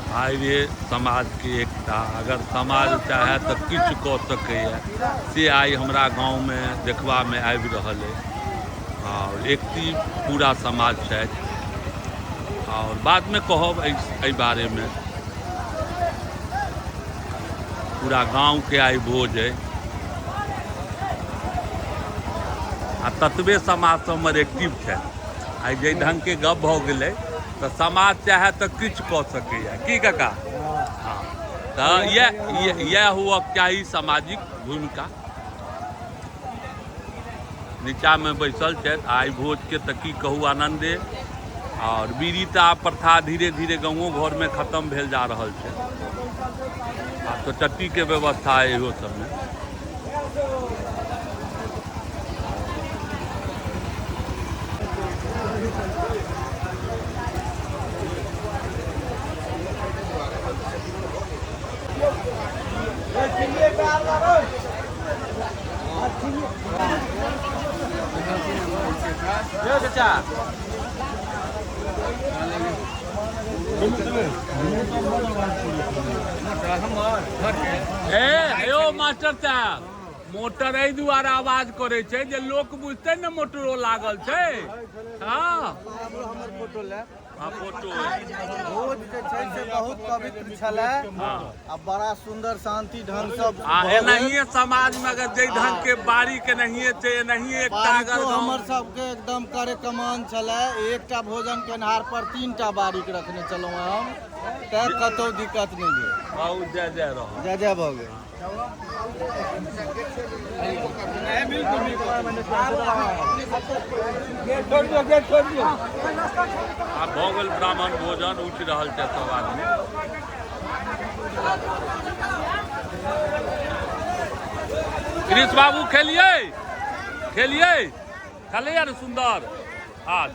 भाई रे समाज के एकता अगर समाज चाहे तो किछु कऽ सकैए से आइ हमरा गाँव में देखबा में आबि रहल है और एकती पूरा समाज छथि और बाद में कहब एहि बारे में। पूरा गाँव के आइ भोज है आ ततबे समाज से हमर एक्टिव है। आई जे ढंग के गप भ गेलै तो समाज चाहे तो किछु कऽ सकैए की काका। हाँ तो यह हुआ चाही सामाजिक भूमिका। नीचा में बैसल छथि आइ भोज के तो की कहू आनंदे और बीड़ीता प्रथा धीरे धीरे गाँवों घर में खत्म भेल जा रहल छै आ तो चट्टी के व्यवस्था है इहो सब में। यो मास्टर साहब मोटर एहि दुआरे आवाज करे छै जे लोक बुझते ने मोटरो लागल छै। हाँ फोटो भोज जे छै से बहुत पवित्र छलै आ बड़ा सुंदर शांति ढंग से एनाहिए समाज में अगर जे ढंग के बारी के नहिए छै एनाहिए एकटा अगर हमर सबके एकदम करे कमान छलै। एकटा भोजन केनहार पर 3टा बारीक रखने चलौं हम तै कतौ दिक्कत नहीं भेल। बहुत जय जय रहो जय जय भऽ गेल। आ भऽ गेल ब्राह्मण भोजन उठि रहल छै सब आदमी। कृष्ण बाबू खेलिए खेलिए ने सुंदर आज।